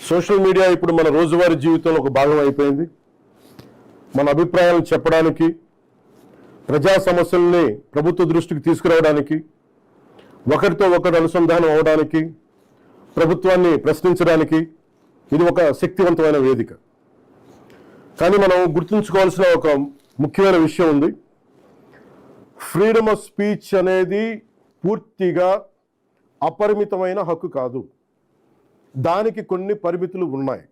Social media ఇప్పుడు మన రోజువారీ జీవితంలో ఒక భాగం అయిపోయింది. మన అభిప్రాయాలను చెప్పడానికి, ప్రజా సమస్యల్ని ప్రభుత్వ దృష్టికి తీసుకురావడానికి, ఒకరితో ఒకరు అనుసంధానం అవడానికి, ప్రభుత్వాన్ని ప్రశ్నించడానికి ఇది ఒక శక్తివంతమైన వేదిక. కానీ మనం గుర్తుంచుకోవాల్సిన ఒక ముఖ్యమైన విషయం ఉంది. ఫ్రీడమ్ ఆఫ్ స్పీచ్ అనేది పూర్తిగా అపరిమితమైన హక్కు కాదు. దానికి కొన్ని పరిమితులు ఉన్నాయి.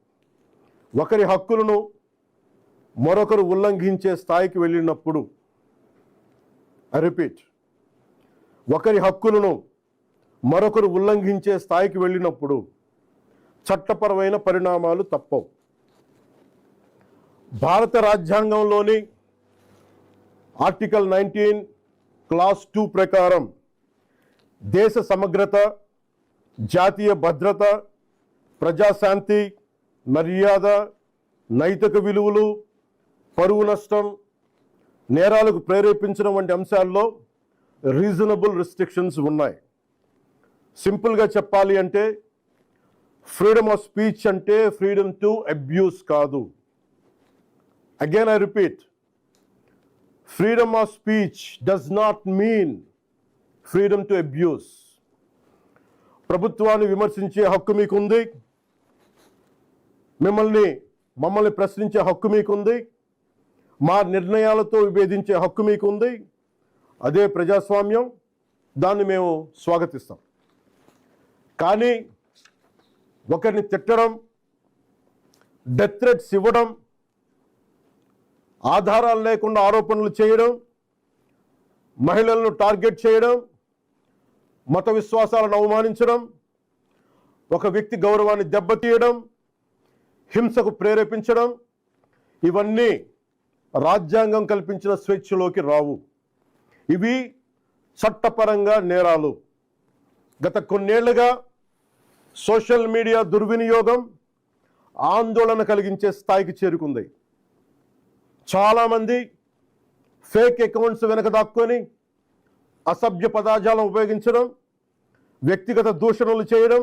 ఒకరి హక్కులను మరొకరు ఉల్లంఘించే స్థాయికి వెళ్ళినప్పుడు, ఒకరి హక్కులను మరొకరు ఉల్లంఘించే స్థాయికి వెళ్ళినప్పుడు చట్టపరమైన పరిణామాలు తప్పవు. భారత రాజ్యాంగంలోని ఆర్టికల్ 19 క్లాస్ 2 ప్రకారం దేశ సమగ్రత, జాతీయ భద్రత, ప్రజాశాంతి, మర్యాద, నైతిక విలువలు, పరువు నష్టం, నేరాలకు ప్రేరేపించడం వంటి అంశాల్లో రీజనబుల్ రిస్ట్రిక్షన్స్ ఉన్నాయి. సింపుల్గా చెప్పాలి అంటే ఫ్రీడమ్ ఆఫ్ స్పీచ్ అంటే ఫ్రీడమ్ టు అబ్యూస్ కాదు. Again I repeat, freedom of speech does not mean freedom to abuse. ప్రభుత్వాన్ని విమర్శించే హక్కు మీకుంది, మమ్మల్ని ప్రశ్నించే హక్కు మీకుంది, మా నిర్ణయాలతో విభేదించే హక్కు మీకుంది. అదే ప్రజాస్వామ్యం, దాన్ని మేము స్వాగతిస్తాం. కానీ ఒకరిని తిట్టడం, డెత్ థ్రెట్స్ ఇవ్వడం, ఆధారాలు లేకుండా ఆరోపణలు చేయడం, మహిళలను టార్గెట్ చేయడం, మత విశ్వాసాలను అవమానించడం, ఒక వ్యక్తి గౌరవాన్ని దెబ్బతీయడం, హింసకు ప్రేరేపించడం, ఇవన్నీ రాజ్యాంగం కల్పించిన స్వేచ్ఛలోకి రావు. ఇవి చట్టపరంగా నేరాలు. గత కొన్నేళ్లుగా సోషల్ మీడియా దుర్వినియోగం ఆందోళన కలిగించే స్థాయికి చేరుకుంది. చాలామంది ఫేక్ అకౌంట్స్ వెనక దాక్కొని అసభ్య పదజాలం ఉపయోగించడం, వ్యక్తిగత దూషణలు చేయడం,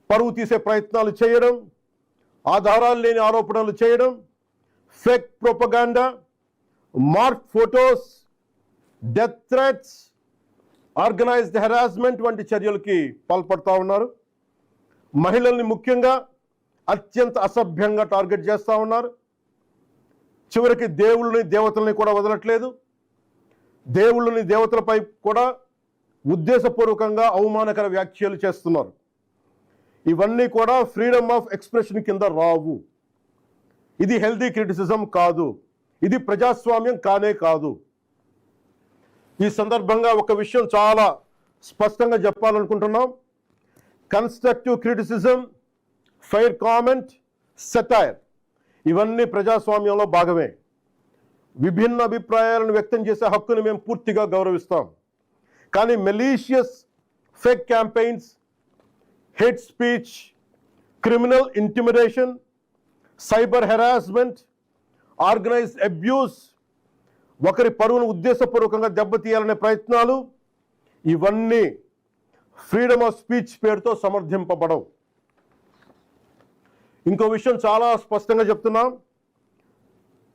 పరువు తీసే ప్రయత్నాలు చేయడం, ఆధారాలు లేని ఆరోపణలు చేయడం, fake propaganda, mark photos, death threats, organised harassment వంటి చర్యలకి పాల్పడుతూ ఉన్నారు. మహిళల్ని ముఖ్యంగా అత్యంత అసభ్యంగా టార్గెట్ చేస్తూ ఉన్నారు. చివరికి దేవుళ్ళని, దేవతల్ని కూడా వదలట్లేదు. దేవుళ్ళని, దేవతలపై కూడా ఉద్దేశపూర్వకంగా అవమానకర వ్యాఖ్యలు చేస్తున్నారు. ఇవన్నీ కూడా ఫ్రీడమ్ ఆఫ్ ఎక్స్ప్రెషన్ కింద రావు. ఇది హెల్దీ క్రిటిసిజం కాదు. ఇది ప్రజాస్వామ్యం కానే కాదు. ఈ సందర్భంగా ఒక విషయం చాలా స్పష్టంగా చెప్పాలనుకుంటున్నాం. Constructive criticism, fair comment, satire ఇవన్నీ ప్రజాస్వామ్యంలో భాగమే. విభిన్న అభిప్రాయాలను వ్యక్తం చేసే హక్కును మేము పూర్తిగా గౌరవిస్తాం. కానీ malicious fake campaigns, hate speech, criminal intimidation, cyber harassment, organised abuse, ఒకరి పరువును ఉద్దేశపూర్వకంగా దెబ్బతీయాలనే ప్రయత్నాలు, ఇవన్నీ ఫ్రీడమ్ ఆఫ్ స్పీచ్ పేరుతో సమర్థింపబడవు. ఇంకో విషయం చాలా స్పష్టంగా చెప్తున్నాం.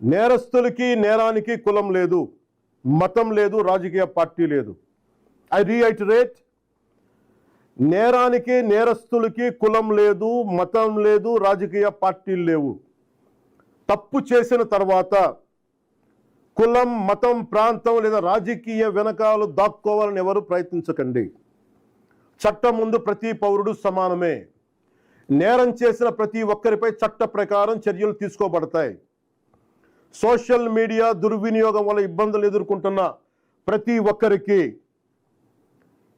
నేరస్తులకి, నేరానికి కులం లేదు, మతం లేదు, రాజకీయ పార్టీ లేదు. ఐ రీఐటరేట్, నేరానికి, నేరస్తులకి కులం లేదు, మతం లేదు, రాజకీయ పార్టీలు లేవు. తప్పు చేసిన తర్వాత కులం, మతం, ప్రాంతం లేదా రాజకీయ వెనకాలు దాక్కోవాలని ఎవరు ప్రయత్నించకండి. చట్టం ముందు ప్రతి పౌరుడు సమానమే. నేరం చేసిన ప్రతి ఒక్కరిపై చట్ట ప్రకారం చర్యలు తీసుకోబడతాయి. సోషల్ మీడియా దుర్వినియోగం వల్ల ఇబ్బందులు ఎదుర్కొంటున్న ప్రతి ఒక్కరికి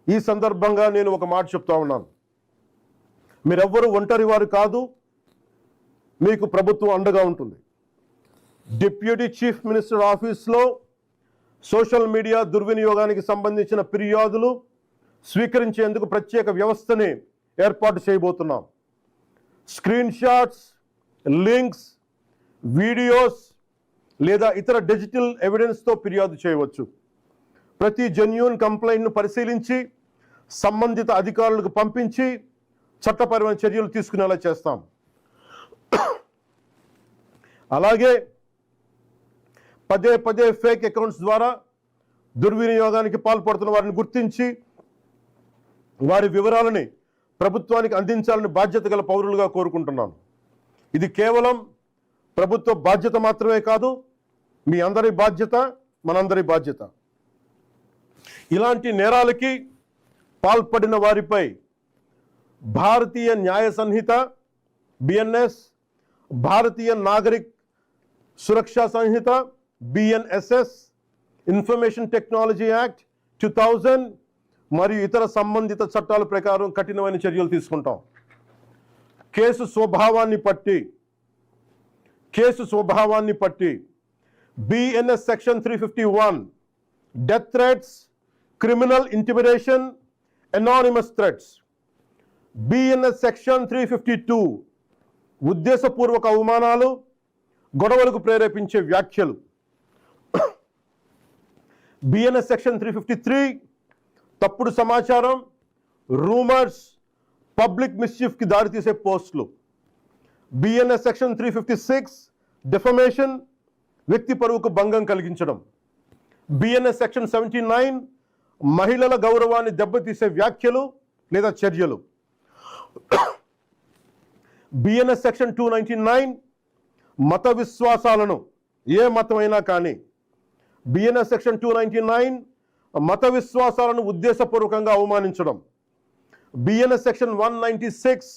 ఈ సందర్భంగా నేను ఒక మాట చెప్తా ఉన్నాను. మీరెవ్వరూ ఒంటరి వారు కాదు. మీకు ప్రభుత్వం అండగా ఉంటుంది. డిప్యూటీ చీఫ్ మినిస్టర్ ఆఫీస్లో సోషల్ మీడియా దుర్వినియోగానికి సంబంధించిన ఫిర్యాదులు స్వీకరించేందుకు ప్రత్యేక వ్యవస్థని ఏర్పాటు చేయబోతున్నాం. స్క్రీన్ షాట్స్, లింక్స్, వీడియోస్ లేదా ఇతర డిజిటల్ ఎవిడెన్స్తో ఫిర్యాదు చేయవచ్చు. ప్రతి జెన్యూన్ కంప్లైంట్ను పరిశీలించి సంబంధిత అధికారులకు పంపించి చట్టపరమైన చర్యలు తీసుకునేలా చేస్తాం. అలాగే పదే పదే ఫేక్ అకౌంట్స్ ద్వారా దుర్వినియోగానికి పాల్పడుతున్న వారిని గుర్తించి వారి వివరాలని ప్రభుత్వానికి అందించాలని బాధ్యత గల పౌరులుగా కోరుకుంటున్నాను. ఇది కేవలం ప్రభుత్వ బాధ్యత మాత్రమే కాదు, మీ అందరి బాధ్యత, మనందరి బాధ్యత. ఇలాంటి నేరాలకి పాల్పడిన వారిపై భారతీయ న్యాయ సంహిత BNS, భారతీయ నాగరిక్ సురక్షా సంహిత BNSS, ఇన్ఫర్మేషన్ టెక్నాలజీ యాక్ట్ 2000 మరియు ఇతర సంబంధిత చట్టాల ప్రకారం కఠినమైన చర్యలు తీసుకుంటాం. కేసు స్వభావాన్ని బట్టి BNS section 351 death threats, criminal intimidation, anonymous threats. BNS section 352 ఉద్దేశపూర్వక అవమానాలు, గొడవలకు ప్రేరేపించే వ్యాఖ్యలు. BNS సెక్షన్ 353 తప్పుడు సమాచారం, రూమర్స్, పబ్లిక్ మిస్చీఫ్కి దారితీసే పోస్టులు. BNS సెక్షన్ 356 డిఫమేషన్, వ్యక్తి పరువుకు భంగం కలిగించడం. BNS సెక్షన్ 79 మహిళల గౌరవాన్ని దెబ్బతీసే వ్యాఖ్యలు లేదా చర్యలు. BNS సెక్షన్ 299 మత విశ్వాసాలను, ఏ మతమైనా కానీ, BNS సెక్షన్ 299 మత విశ్వాసాలను ఉద్దేశపూర్వకంగా అవమానించడం. BNS సెక్షన్ 196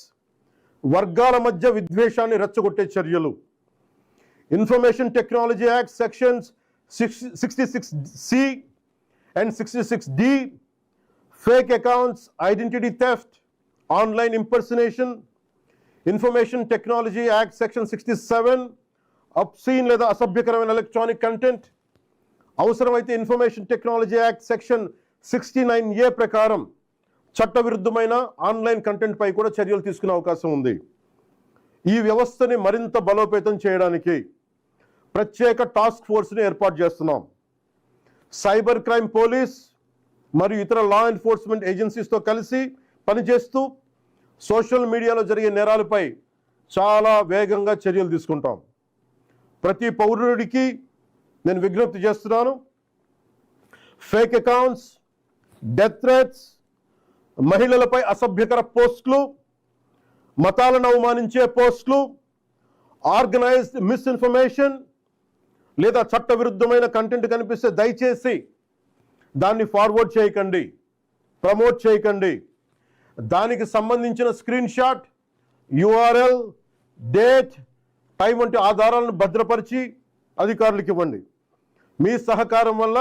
వర్గాల మధ్య విద్వేషాన్ని రెచ్చగొట్టే చర్యలు. Information technology act sections 66C and 66D fake accounts, identity theft, online impersonation. Information technology act section 67 obscene లేదా అసభ్యకరమైన ఎలక్ట్రానిక్ కంటెంట్. అవసరమైతే information technology act section 69A ప్రకారం చట్టవిరుద్ధమైన ఆన్లైన్ కంటెంట్ పై కూడా చర్యలు తీసుకునే అవకాశం ఉంది. ఈ వ్యవస్థని మరింత బలోపేతం చేయడానికి ప్రత్యేక టాస్క్ ఫోర్స్ని ఏర్పాటు చేస్తున్నాం. సైబర్ క్రైమ్ పోలీస్ మరియు ఇతర లా ఎన్ఫోర్స్మెంట్ ఏజెన్సీస్తో కలిసి పనిచేస్తూ సోషల్ మీడియాలో జరిగే నేరాలపై చాలా వేగంగా చర్యలు తీసుకుంటాం. ప్రతి పౌరుడికి నేను విజ్ఞప్తి చేస్తున్నాను, ఫేక్ అకౌంట్స్, డెత్ థ్రెట్స్, మహిళలపై అసభ్యకర పోస్టులు, మతాలను అవమానించే పోస్టులు, ఆర్గనైజ్డ్ మిస్ఇన్ఫర్మేషన్ లేదా చట్టవిరుద్ధమైన కంటెంట్ కనిపిస్తే దయచేసి దాన్ని ఫార్వర్డ్ చేయకండి, ప్రమోట్ చేయకండి. దానికి సంబంధించిన screen shot, URL, date, time వంటి ఆధారాలను భద్రపరిచి అధికారులకు ఇవ్వండి. మీ సహకారం వల్ల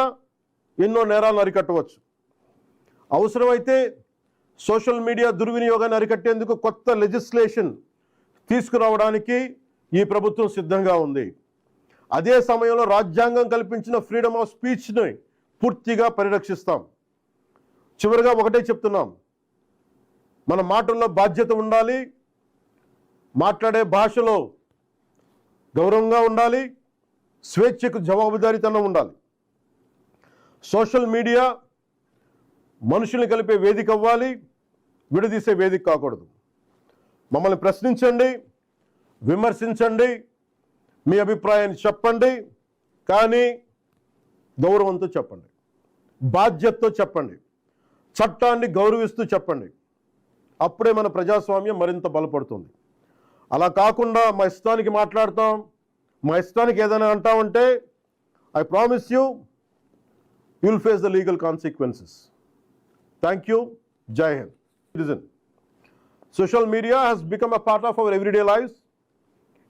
ఎన్నో నేరాలను అరికట్టవచ్చు. అవసరమైతే సోషల్ మీడియా దుర్వినియోగాన్ని అరికట్టేందుకు కొత్త లెజిస్లేషన్ తీసుకురావడానికి ఈ ప్రభుత్వం సిద్ధంగా ఉంది. అదే సమయంలో రాజ్యాంగం కల్పించిన ఫ్రీడమ్ ఆఫ్ స్పీచ్ని పూర్తిగా పరిరక్షిస్తాం. చివరిగా ఒకటే చెప్తున్నాం, మన మాటల్లో బాధ్యత ఉండాలి, మాట్లాడే భాషలో గౌరవంగా ఉండాలి, స్వేచ్ఛకు జవాబుదారీతనం ఉండాలి. సోషల్ మీడియా మనుషుల్ని కలిపే వేదిక అవ్వాలి, విడదీసే వేదిక కాకూడదు. మమ్మల్ని ప్రశ్నించండి, విమర్శించండి, మీ అభిప్రాయాన్ని చెప్పండి, కానీ గౌరవంతో చెప్పండి, బాధ్యతతో చెప్పండి, చట్టాన్ని గౌరవిస్తూ చెప్పండి. అప్పుడే మన ప్రజాస్వామ్యం మరింత బలపడుతుంది. అలా కాకుండా మా ఇష్టానికి మాట్లాడతాం, మా ఇష్టానికి ఏదైనా అంటామంటే I promise you will face the legal consequences. Thank you. Jai Hind. Citizen. Social media has become a part of our everyday lives.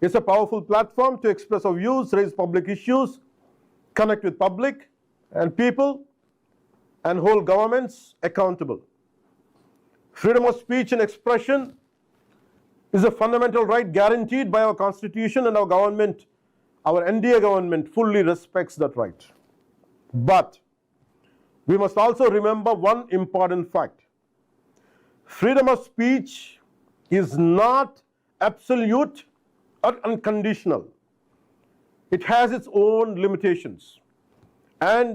It's a powerful platform to express our views, raise public issues, connect with public and people, and hold governments accountable. Freedom of speech and expression is a fundamental right guaranteed by our Constitution, and our government, our NDA government, fully respects that right. But we must also remember one important fact. Freedom of speech is not absolute or unconditional. It has its own limitations, and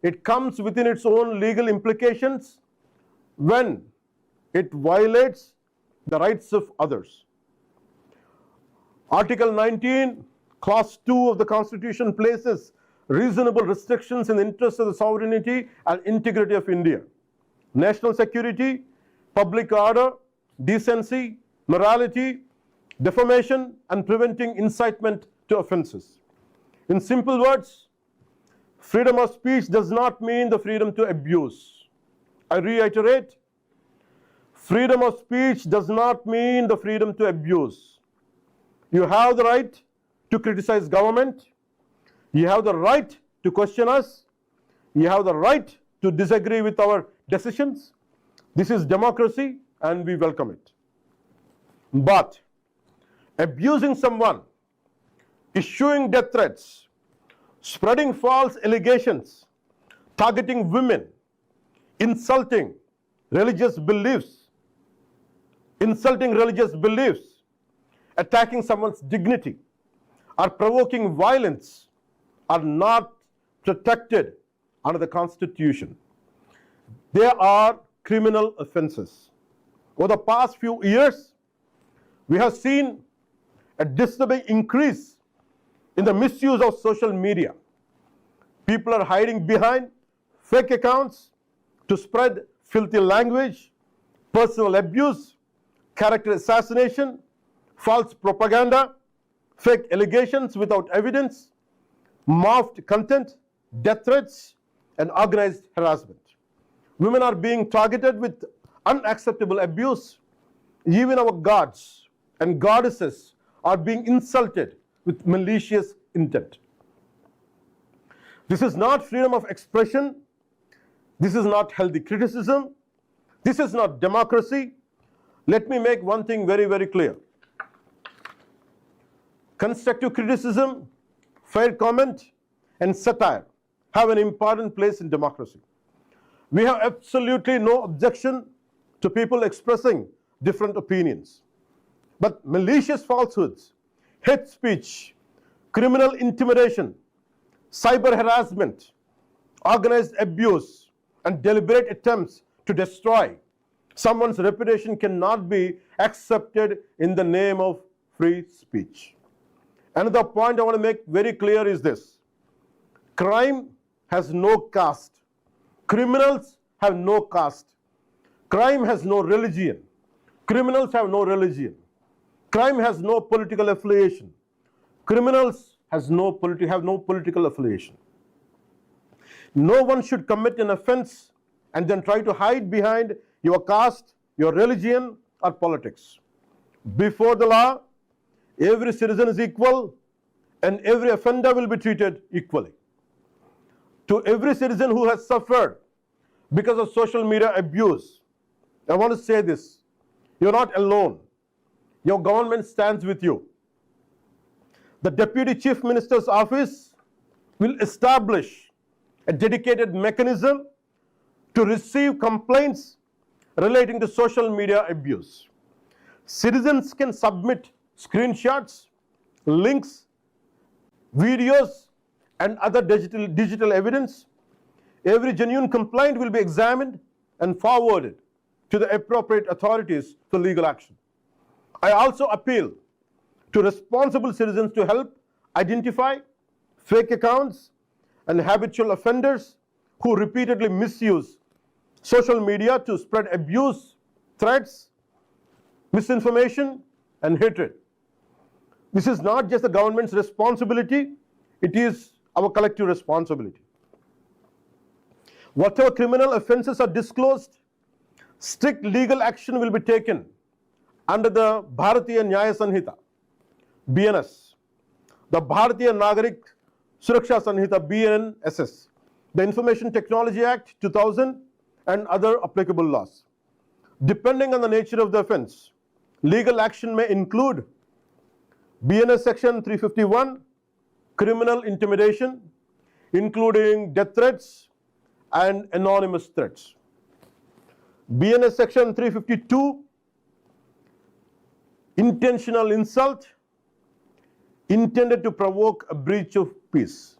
it comes within its own legal implications when it violates the rights of others. Article 19, Clause 2 of the Constitution places reasonable restrictions in the interest of the sovereignty and integrity of India. National security, public order, decency, morality, defamation, and preventing incitement to offenses. In simple words, freedom of speech does not mean the freedom to abuse. I reiterate, freedom of speech does not mean the freedom to abuse. You have the right to criticize government. You have the right to question us. You have the right to disagree with our decisions. This is democracy and we welcome it. But abusing someone, issuing death threats, spreading false allegations, targeting women, insulting religious beliefs, attacking someone's dignity, or provoking violence are not protected under the Constitution. They are criminal offenses. Over the past few years, we have seen a disturbing increase in the misuse of social media. People are hiding behind fake accounts to spread filthy language, personal abuse, character assassination, false propaganda, fake allegations without evidence, morphed content, death threats, and organized harassment. Women are being targeted with unacceptable abuse. Even our gods and goddesses are being insulted with malicious intent. This is not freedom of expression. This is not healthy criticism. This is not democracy. Let me make one thing very, very clear. Constructive criticism, fair comment, and satire have an important place in democracy. We have absolutely no objection to people expressing different opinions. But malicious falsehoods, hate speech, criminal intimidation, cyber harassment, organized abuse, and deliberate attempts to destroy someone's reputation cannot be accepted in the name of free speech. Another point I want to make very clear is this. Crime has no caste. Criminals have no caste. Crime has no religion. Criminals have no religion. Crime has no political affiliation. Criminals have no political affiliation. No one should commit an offense and then try to hide behind your caste, your religion, or politics. Before the law, every citizen is equal and every offender will be treated equally. To every citizen who has suffered because of social media abuse, I want to say this. You're not alone. Your government stands with you. The Deputy Chief Minister's office will establish a dedicated mechanism to receive complaints relating to social media abuse. Citizens can submit screenshots, links, videos, and other digital evidence. Every genuine complaint will be examined and forwarded to the appropriate authorities for legal action. I also appeal to responsible citizens to help identify fake accounts and habitual offenders who repeatedly misuse social media to spread abuse, threats, misinformation, and hatred. This is not just the government's responsibility, it is our collective responsibility. Whatever criminal offenses are disclosed, strict legal action will be taken under the Bharatiya Nyaya Sanhita, BNS, the Bharatiya Nagarik Suraksha Sanhita, BNSS, the Information Technology Act 2000, and other applicable laws. Depending on the nature of the offense, legal action may include BNS Section 351, criminal intimidation, including death threats and anonymous threats. BNS Section 352, intentional insult intended to provoke a breach of peace.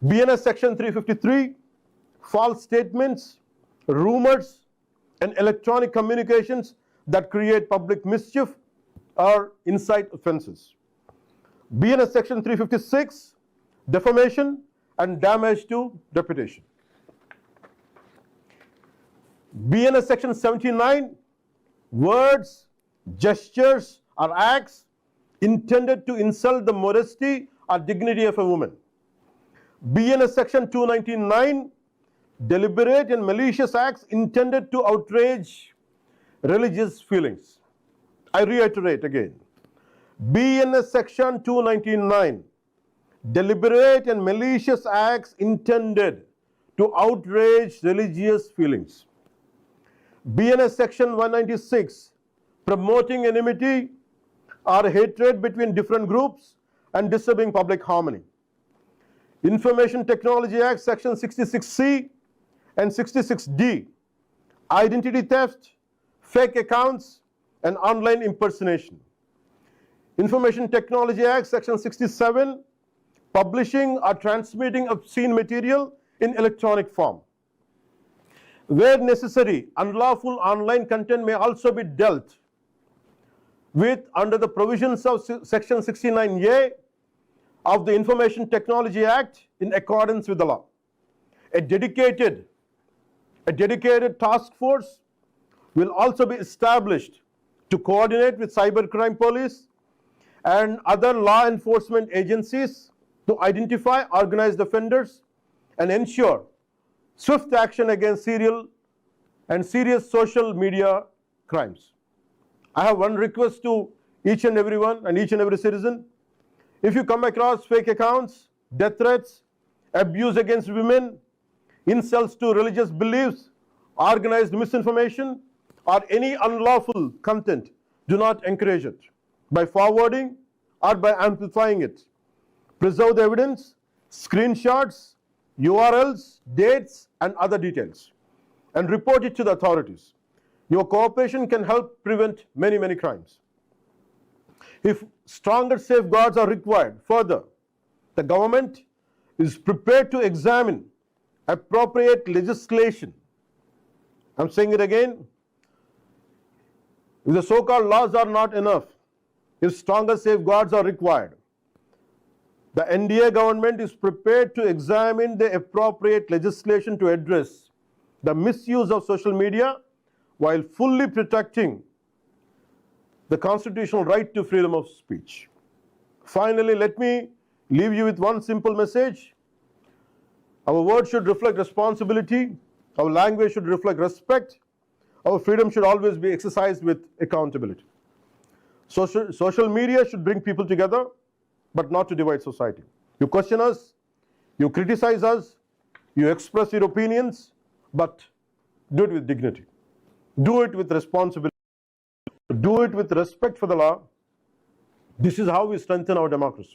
BNS Section 353, false statements, rumors, and electronic communications that create public mischief or incite offences. BNS Section 356, defamation and damage to reputation. BNS Section 79, words, gestures, or acts intended to insult the modesty or dignity of a woman. BNS Section 299, deliberate and malicious acts intended to outrage religious feelings. I reiterate again. BNS Section 299, deliberate and malicious acts intended to outrage religious feelings. BNS Section 196, promoting enmity or hatred between different groups and disturbing public harmony. Information Technology Act Section 66C and 66D, identity theft, fake accounts, and online impersonation. Information Technology Act Section 67, publishing or transmitting obscene material in electronic form. Where necessary, unlawful online content may also be dealt with under the provisions of Section 69A of the Information Technology Act in accordance with the law. A dedicated task force will also be established to coordinate with cybercrime police and other law enforcement agencies to identify organized offenders and ensure swift action against serial and serious social media crimes. I have one request to each and everyone and each and every citizen. If you come across fake accounts, death threats, abuse against women, insults to religious beliefs, organized misinformation, or any unlawful content, do not encourage it by forwarding or by amplifying it. Preserve the evidence, screenshots, URLs, dates, and other details, and report it to the authorities. Your cooperation can help prevent many, many crimes. If stronger safeguards are required, further, the government is prepared to examine appropriate legislation. I'm saying it again. If the so-called laws are not enough, if stronger safeguards are required, the NDA government is prepared to examine the appropriate legislation to address the misuse of social media while fully protecting the constitutional right to freedom of speech. Finally, let me leave you with one simple message. Our words should reflect responsibility. Our language should reflect respect. Our freedom should always be exercised with accountability. Social media should bring people together, but not to divide society. You question us, you criticize us, you express your opinions, but do it with dignity. Do it with responsibility. Do it with respect for the law. This is how we strengthen our democracy.